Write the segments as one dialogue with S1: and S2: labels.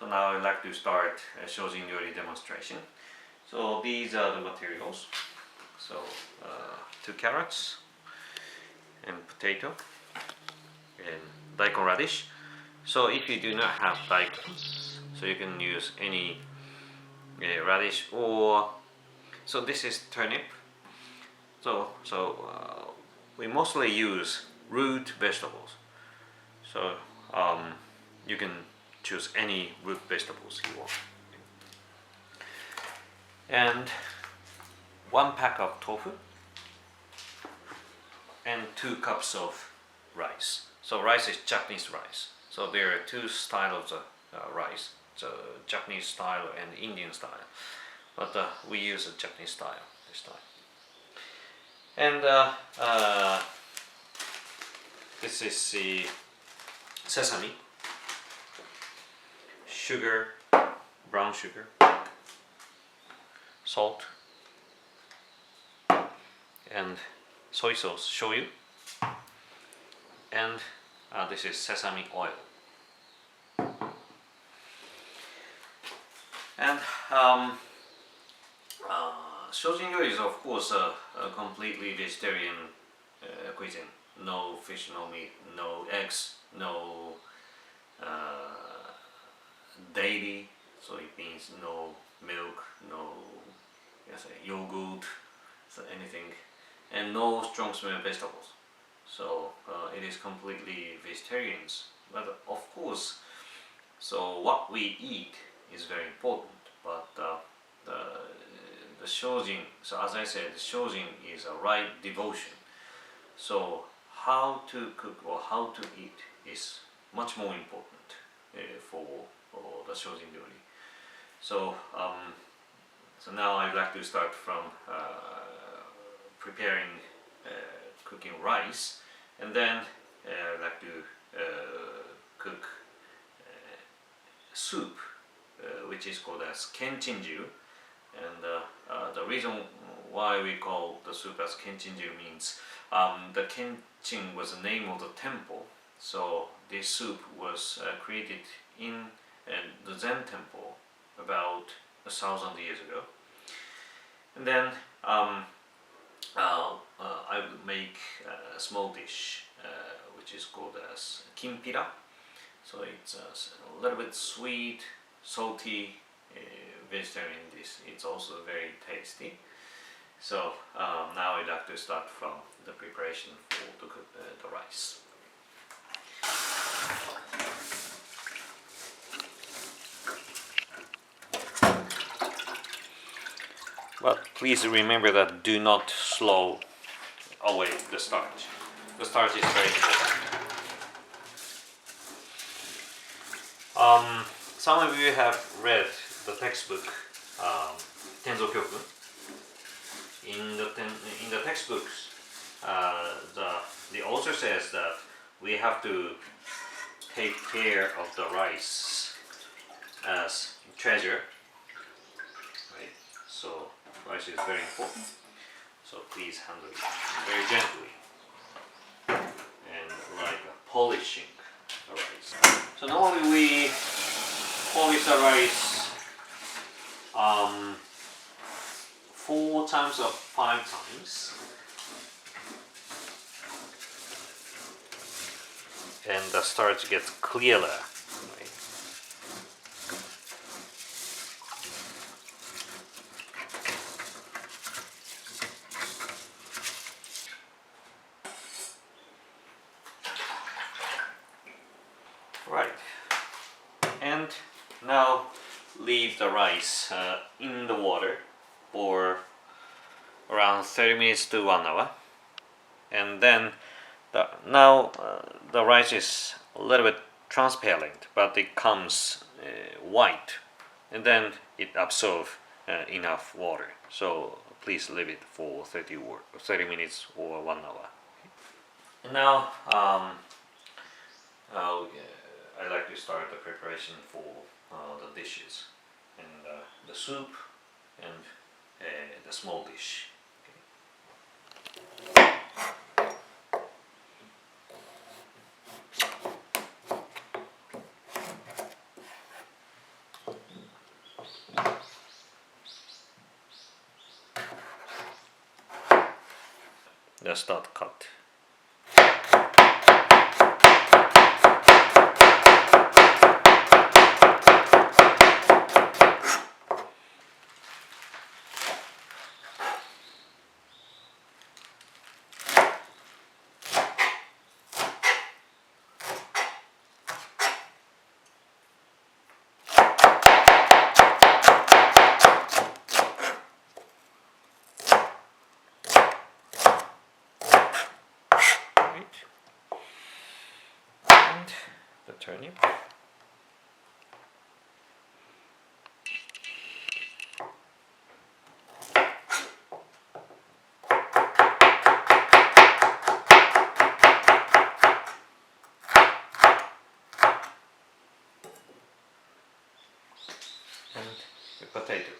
S1: So now I'd like to start a shojin ryori demonstration. So these are the materials. So 2 carrots and potato and daikon radish. So if you do not have daikons, so you can use any radish, or so this is turnip. So we mostly use root vegetables. So you can choose any root vegetables you want. And 1 pack of tofu and 2 cups of rice. So rice is Japanese rice. So there are 2 styles of rice, so Japanese style and Indian style. But we use a Japanese style this time. And this is the sesame, sugar, brown sugar, salt, and soy sauce, shoyu, and this is sesame oil. And shojin ryori is of course a completely vegetarian cuisine. No fish, no meat, no eggs, no dairy, so it means no milk, no yogurt, so anything, and no strong smelling vegetables. So it is completely vegetarians. But of course, so what we eat is very important. But the shojin, so as I said, the shojin is a right devotion. So how to cook or how to eat is much more important for the shojin ryori. So so now I'd like to start from preparing cooking rice, and then I'd like to cook soup, which is called as kenchinjiru. And the reason why we call the soup as kenchinjiru means the kenchin was the name of the temple. So this soup was created in the Zen temple about 1,000 years ago. And then I would make a small dish which is called as kimpira. So it's a little bit sweet, salty vegetarian dish. It's also very tasty. So now I'd like to start from the preparation for the rice. But please remember that do not slow away the starch. The starch is very important. Some of you have read the textbook Taizo-in. In the textbooks, the author says that we have to take care of the rice as treasure. Right? So rice is very important. So please handle it very gently and like polishing the rice. So normally we polish the rice 4 times or 5 times, and the starch gets clearer. Right, and now leave the rice in the water for around 30 minutes to 1 hour, and then the rice is a little bit transparent, but it comes white, and then it absorbs enough water. So please leave it for 30 minutes or 1 hour. And now I like to start the preparation for the dishes, and the soup and the small dish. start cut. And the turnip. And the potato.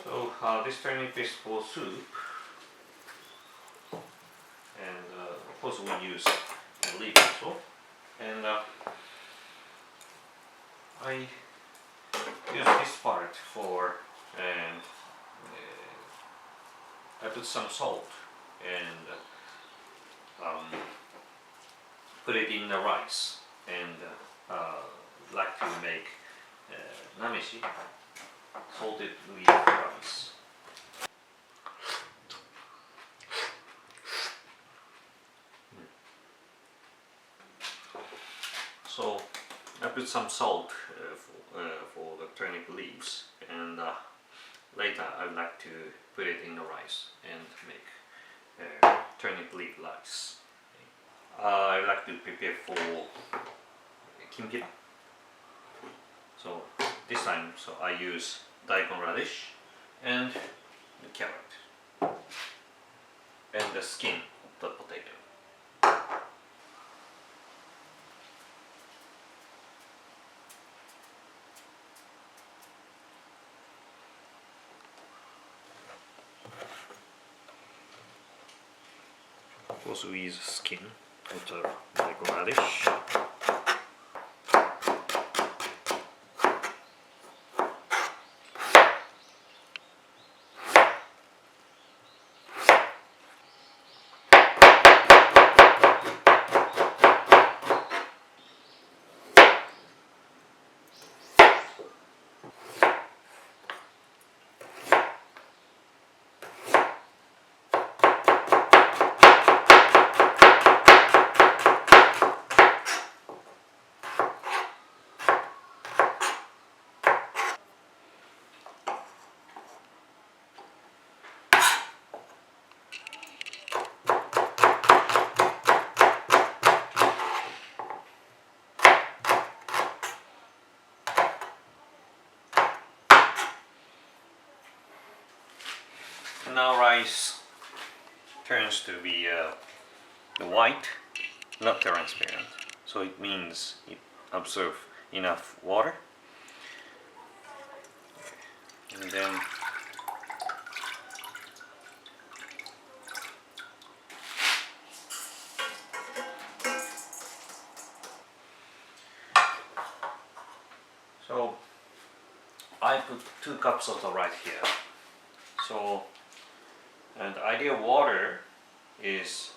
S1: So this turnip is for soup, and of course we use the leaf also. And I use this part for, and I put some salt and put it in the rice, and like to make nameshi, salted leaf rice. So I put some salt for the turnip leaves, and later I would like to put it in the rice and make turnip leaf rice. I like to prepare for kimchi. So this time, I use daikon radish and the carrot and the skin of the potato. Of course we use skin of the daikon radish. Now rice turns to be the white, not transparent. So it means it absorbs enough water. And then I put 2 cups of the rice here. So, and the ideal water is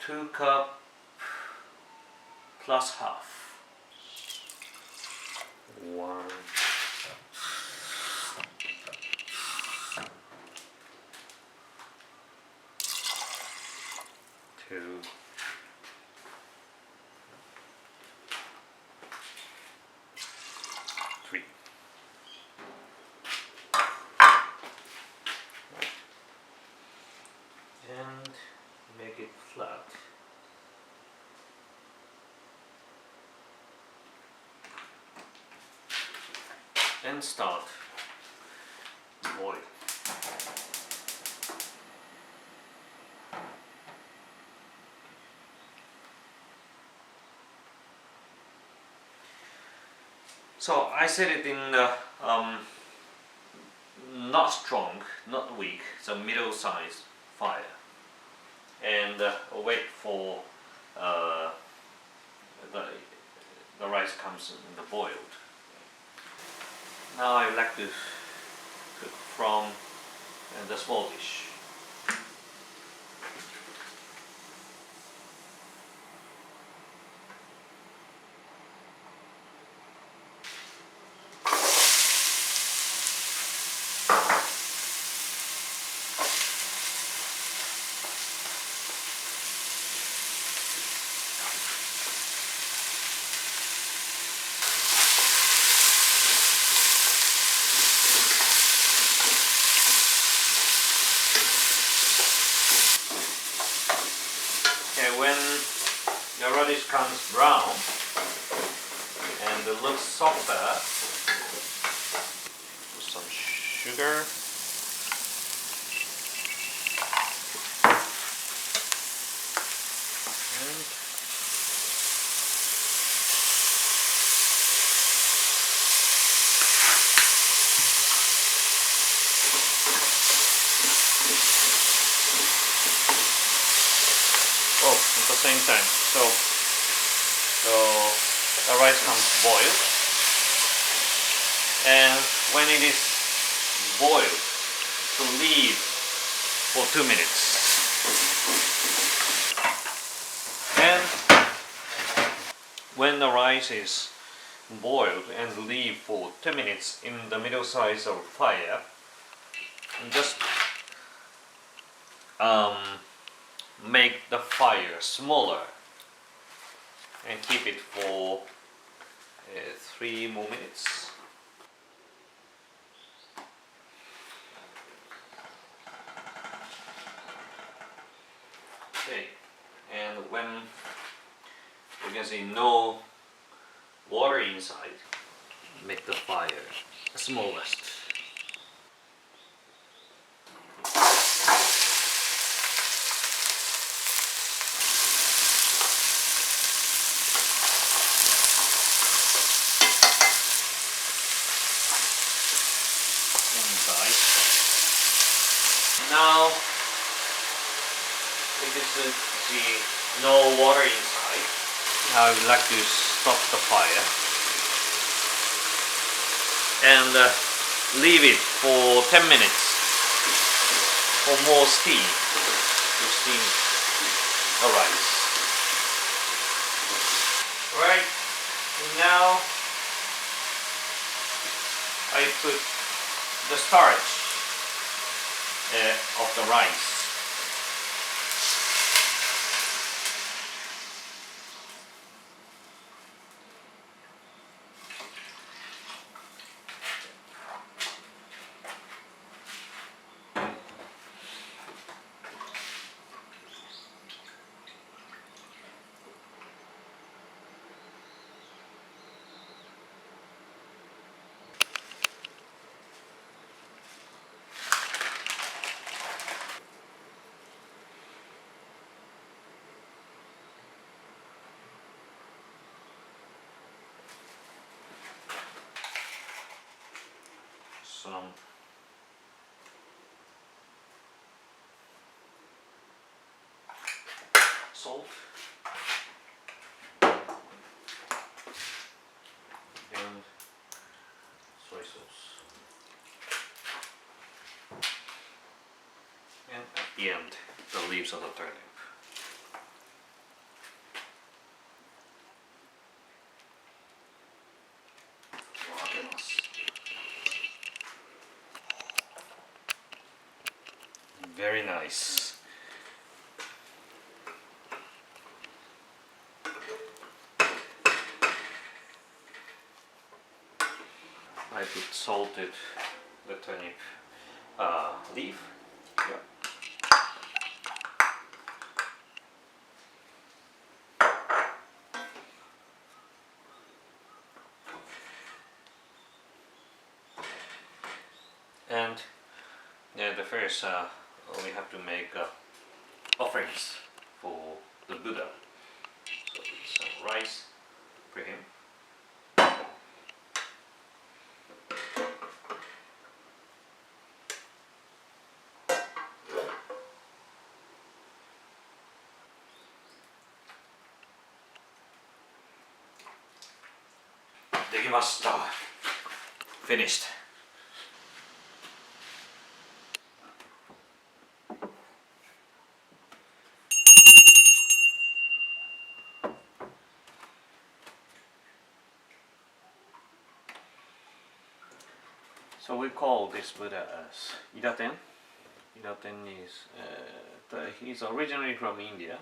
S1: 2 cups plus half. 1, 2, 3. And make it flat. and start boil. So I set it in not strong, not weak, so middle size fire, and wait for the rice comes in the boiled. Now I like to cook from the small dish. Okay, when the radish comes brown and it looks softer, put some sugar. Oh, at the same time. So the rice comes boiled, and when it is boiled, to leave for 2 minutes. And when the rice is boiled and leave for 10 minutes in the middle size of fire, just make the fire smaller and keep it for 3 more minutes. Okay, and when you can see no water inside, make the fire smallest. Now you can see no water inside. Now I would like to stop the fire and leave it for 10 minutes for more steam to steam the rice. Right, now I put the starch of the rice. Some salt and soy sauce, and at the end the leaves of the turnip. Very nice. I put salted the turnip leaf. Yeah. And the first we have to make offerings for the Buddha. So it's rice for him. Dekimashita. Finished. So we call this Buddha as Iraten. Iraten is he's originally from India,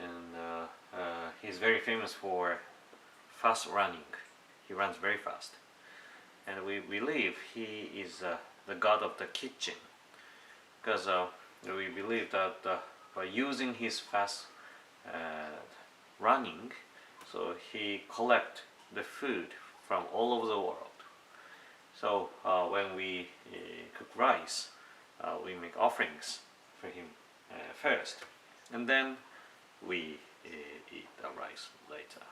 S1: and he's very famous for fast running. He runs very fast, and we believe he is the god of the kitchen, because we believe that by using his fast running, so he collect the food from all over the world. So when we cook rice, we make offerings for him first, and then we eat the rice later.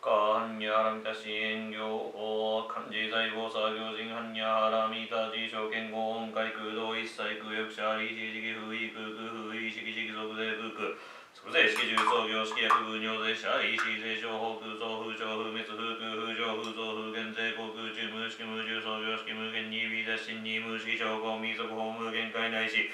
S1: 한야람다 시행교 간지사이보사 교징 한야하라미다 지쇼겐공 가이크도 이사이 구역샤리 지지기 후이 그그 후이 시기시기 소구대 그그 소구대 시기 주소 교시기 그분요대 샤이 시세쇼 호그소 후조 후미스 후그 후조 후소 후겐제 고그 주무시기 무주소 교시기 무겐니 비다신니 무시기 쇼고 미소고 호무겐 가이나이시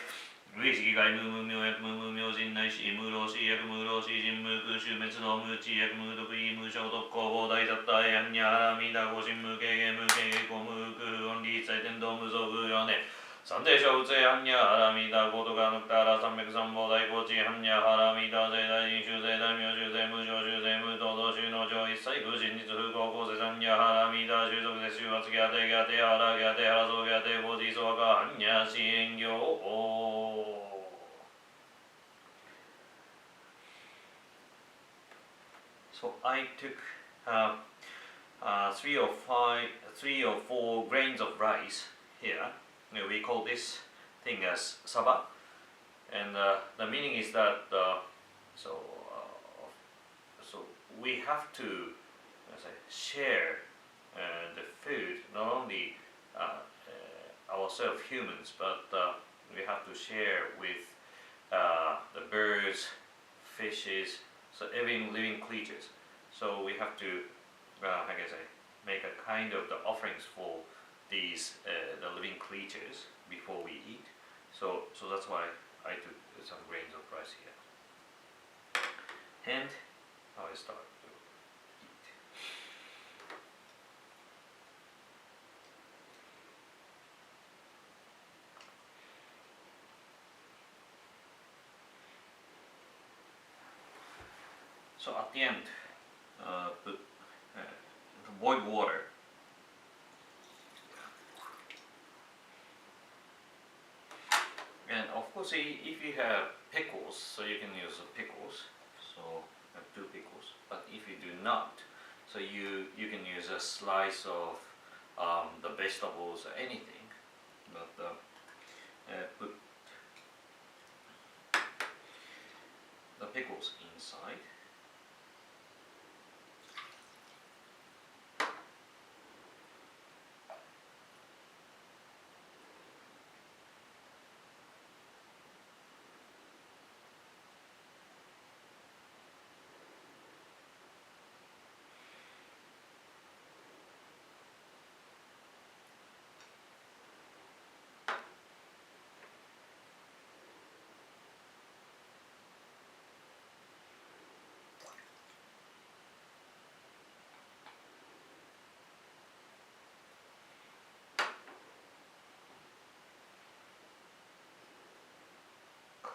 S1: 무의식이가 무무묘약 무무묘진 날씨 무로시약 무로시진 무그슈메츠노 무지약 무도비 무쇼도코보 다이잡다에 한야하라미다 고신무게게 무게고 무그 온리사이텐도 무소그연에 삼대쇼우제 한야하라미다 고도가 눕다라 삼백삼보다이 고지 한야하라미다 제다인 슈세 달묘슈세 무쇼슈세 무도도슈노조 이사이 구신지수 후고고세 한야하라미다 슈속세 슈와츠갸데 갸데 하라갸데 하라소갸데 고지소가 한야시행교 So I took 3 or 4 grains of rice here. We call this thing as saba, and the meaning is that so we have to share the food, not only ourselves humans, but we have to share with the birds, fishes, so even living creatures. So we have to make a kind of the offerings for these the living creatures before we eat. So that's why I took some grains of rice here. And now I start to eat. So at the end, put boiled water. And of course, if you have pickles, so you can use pickles. So I have 2 pickles. But if you do not, so you can use a slice of the vegetables or anything. But put the pickles inside.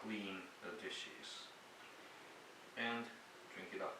S1: Clean the dishes and drink it up.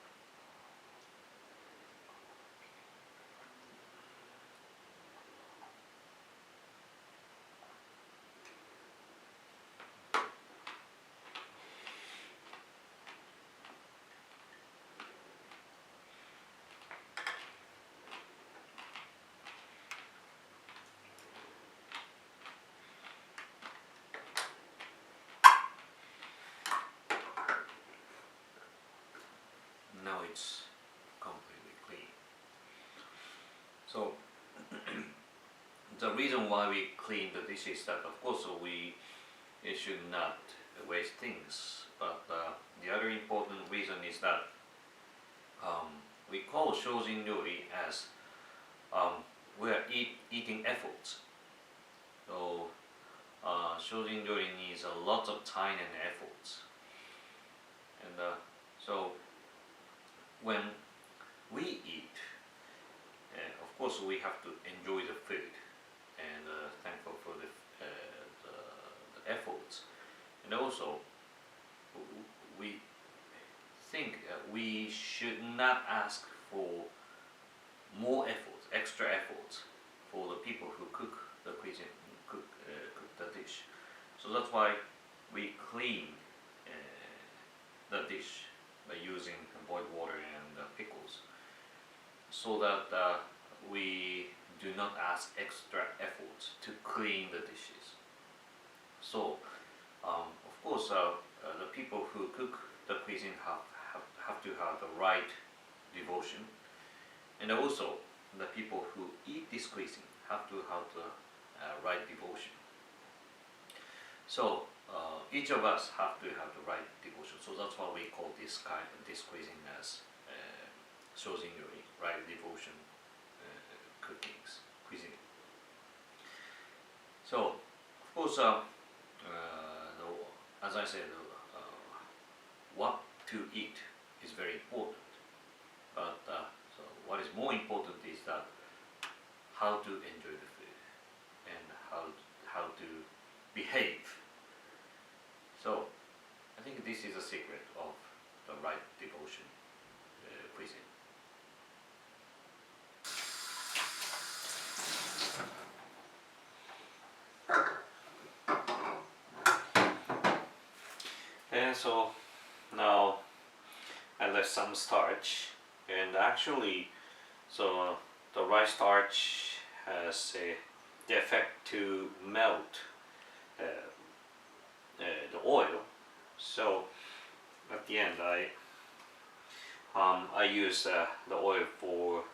S1: it's completely clean. So the reason why we clean the dishes is that of course we should not waste things, but the other important reason is that we call shojin ryori as we are eating efforts. So shojin ryori needs a lot of time and efforts, and so when we eat, of course we have to enjoy the food and thankful for the efforts, and also we think we should not ask for more efforts, extra efforts for the people who cook the cuisine, cook the dish. So that's why we clean the dish by using boiled water and pickles, so that we do not ask extra efforts to clean the dishes. So of course the people who cook the cuisine have to have the right devotion, and also the people who eat this cuisine have to have the right devotion. So each of us have to have the right devotion. So that's why we call this cuisine as shojin ryori, right devotion cuisine. So of course, as I said, what to eat is very important. But so what is more important is that how to enjoy the food and how to behave. So I think this is a secret of the right devotion cuisine. And so now I left some starch, and actually, so the rice starch has the effect to melt the oil. So at the end, I use the oil for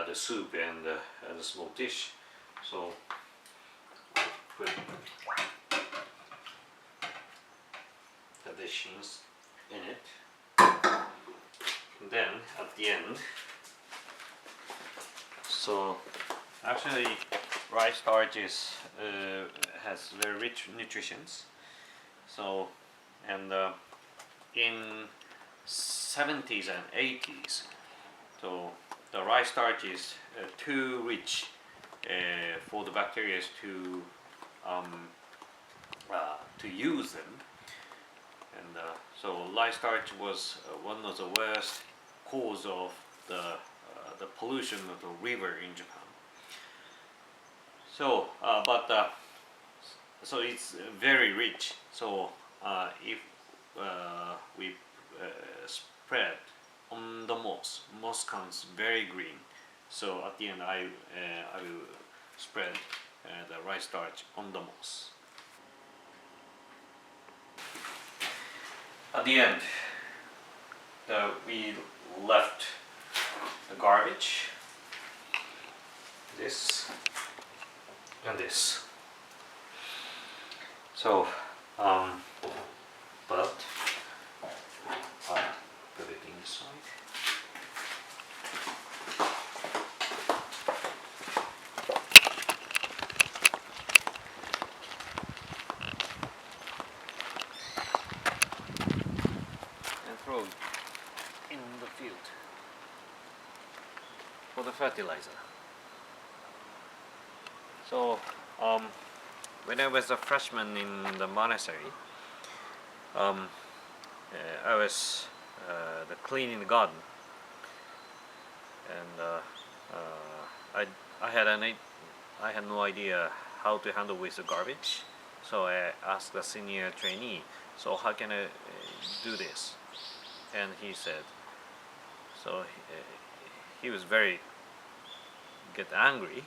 S1: the soup and the small dish. So put the dishes in it. And then at the end, so actually rice starch has very rich nutritions. So and in 70s and 80s, so the rice starch is too rich for the bacteria to use them, and so rice starch was one of the worst cause of the pollution of the river in Japan. So so it's very rich. So if we spread on the moss comes very green. So at the end, I will spread the rice starch on the moss. At the end, we left the garbage, this and this. So, but put it inside. And throw it in the field for the fertilizer. So, when I was a freshman in the monastery, I was cleaning the garden, and I had no idea how to handle with the garbage. So I asked the senior trainee, "So how can I do this?" And he said, so he was very get angry,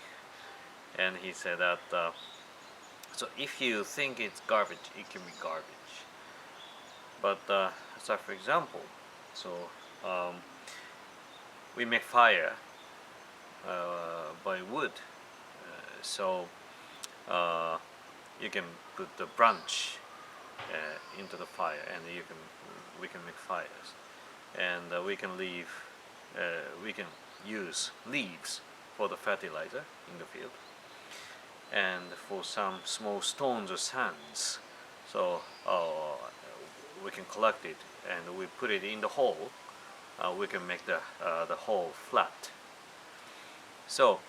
S1: and he said that so if you think it's garbage, it can be garbage. But so for example, so
S2: we make fire by wood. So you can put the branch into the fire, and we can make fires, and we can use leaves for the fertilizer in the field, and for some small stones or sands. So we can collect it and we put it in the hole. We can make the hole flat. So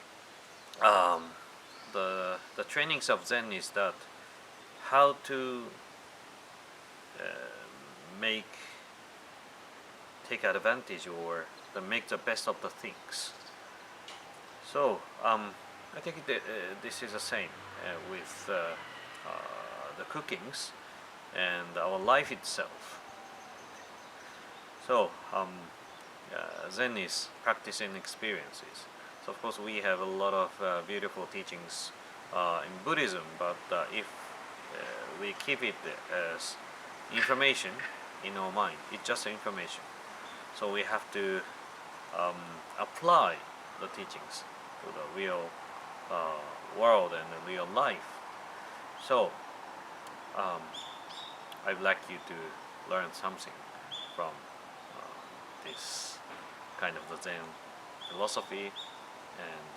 S2: the trainings of Zen is that how to make take advantage or make the best of the things. So I think this is the same with the cookings and our life itself. So Zen is practicing experiences. So of course we have a lot of beautiful teachings in Buddhism, but if we keep it as information in our mind, it's just information. So we have to apply the teachings to the real world and the real life. So I'd like you to learn something from this kind of the Zen philosophy, and